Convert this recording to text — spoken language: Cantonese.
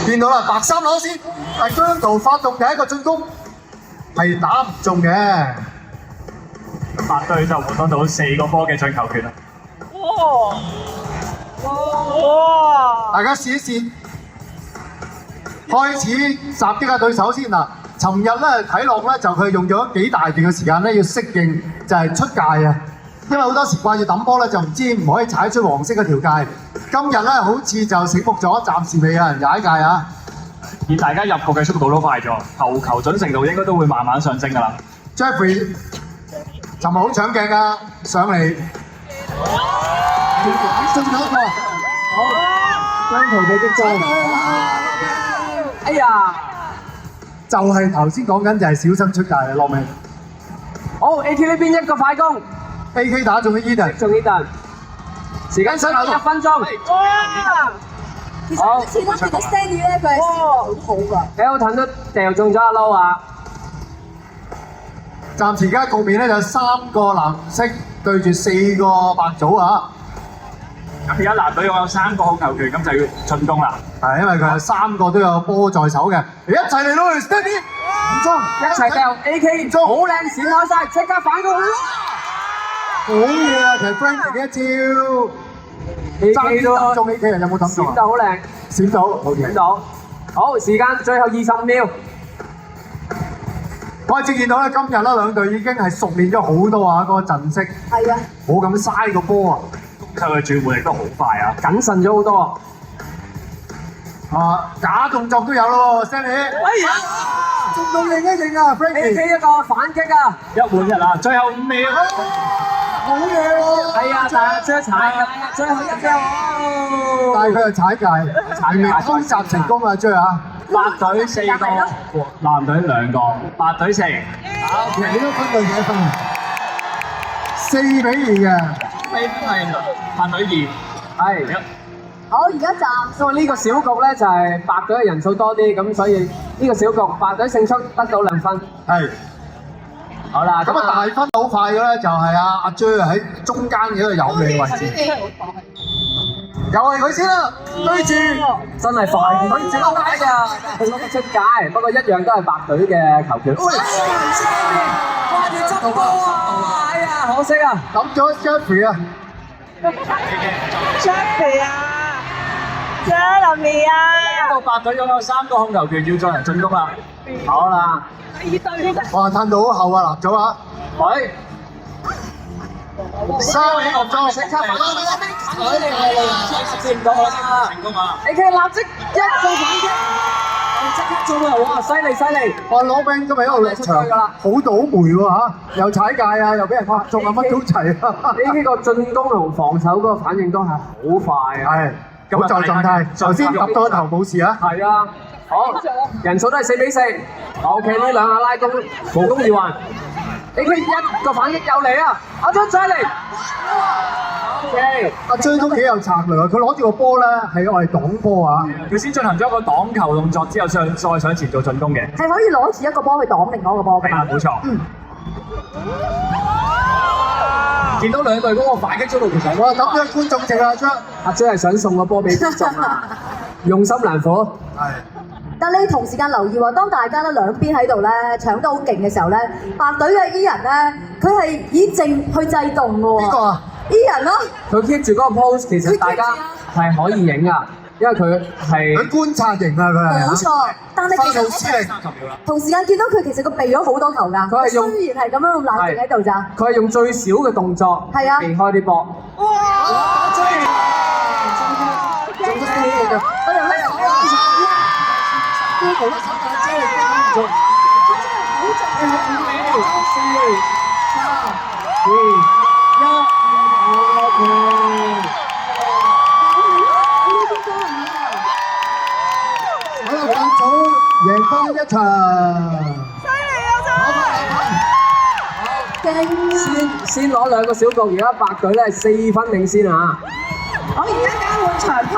見到啦，白衫攞先，係姜濤發動第一個進攻，係打唔中嘅。白隊就換到4個波嘅進球權啦。哇！大家試一試，開始襲擊下對手先嗱。尋日咧睇落咧就佢用咗幾大段嘅時間咧要適應就係出界啊，因為好多時掛住抌波咧就唔知唔可以踩出黃色嗰條界。今日咧好似就醒目咗，暫時未有人踩界啊。而大家入局嘅速度都快咗，球準程度應該都會慢慢上升㗎啦。Jeffrey 尋日好搶鏡啊，上嚟進咗一個，好，姜濤被擊中。哎呀！就係頭先講緊就係小心出界啦，落尾。好 ，AK 呢邊一個快攻 AK 打中咗 Eden，中 Eden，時間剩1分鐘。哇！其實次我見到 Stanley 咧，佢係好好㗎。Elton 都掉中咗阿 Low 啊！暫時而家局面咧就3個藍色對住4個白組啊！咁而家藍隊擁有3個控球權，咁就要進攻啦。係因為佢有3個都有波在手嘅，一齊嚟咯 ，Stanley， 唔中，一齊掉 AK， 好靚閃開晒，即刻反攻！好嘢啊！其實 Frankie 嘅一招，爭啲抌中 AK 人有冇抌中啊？閃得好靚，閃到，好嘢。閃到。好，時間最後25秒。開始見到咧，今日咧兩隊已經係熟練咗好多啊！嗰個陣式，係啊，冇咁嘥個波啊！佢嘅轉換亦都好快啊！謹慎咗好多。假動作都有咯 ，Stanley。哎呀！中到認一認啊 ，Frankie。AK 一個反擊啊！ 1換1啦，最後5秒。好嘢喎！係啊，但係追踩啊，最後一腳。但係佢係踩界，收集成功啊，追啊！白隊4個，藍隊2個，白隊4。其實你都分到幾多分啊？4比2嘅。呢係白隊2。係。好，而家暫因為呢個小局咧就係白隊嘅人數多啲，咁所以呢個小局白隊勝出得到2分。係。好啦，咁大分好快嘅咧，就係阿 J 喺中間嘅一個有利位置。又係佢先啦，對住真係快，佢自己拉㗎，佢攞得出界，不過一樣都係白隊嘅球權。快啲執波啊！哎呀，可惜啊，抌咗 Jeffrey 啊 Jeffrey 啊 ，Jeremy 啊，到白隊擁有3個控球權，要進行進攻啦。好啦，哇，褪到好後啊，立咗啊！喂3個裝，即刻反攻，接唔到啦！成功啊 AK 立即一個反擊，即刻中啊！哇，犀利犀利！哇，攞兵今日喺度落場，好倒霉喎嚇，又踩界啊，又俾人拍中啊，乜都齊啊！呢個進攻同防守嗰個反應都係好快啊！係，好在狀態，頭先揼到個頭冇事啊！係啊，好，人數都係4比4。OK，呢兩下拉弓無功而還。AK 一個反擊又嚟啊！阿張再嚟。OK，阿張都幾有策略啊！佢攞住個波咧係我哋擋波啊！佢先進行咗一個擋球動作之後，再上前做進攻嘅。係可以攞住一個波去擋另外一個波㗎嘛？冇錯。見到兩隊嗰個反擊速度其實，我抌咗觀眾席啊，張。阿張係想送個波俾觀眾啊，用心良苦。係。但你同時間留意喎，當大家咧兩邊喺度咧搶得好勁嘅時候咧，白隊嘅 Ian 咧，佢係以靜去制動嘅喎。邊個啊 ？Ian 咯。佢 keep 住嗰個 pose，其實大家係可以影啊，因為佢係佢觀察型啊，佢係。冇錯，但係其分數師嚟。同時間見到佢其實佢避咗好多球㗎。佢係用雖然係咁樣咁冷靜喺度咋。佢係用最少嘅動作係啊避開啲波。哇！做得好嘅。我哋咧。呢個手架真係好重，真係好重。 4、3、2、1，好啦，白組贏翻一場。先攞2個小局，而家白隊咧係4分領先啊！我而家交換場區。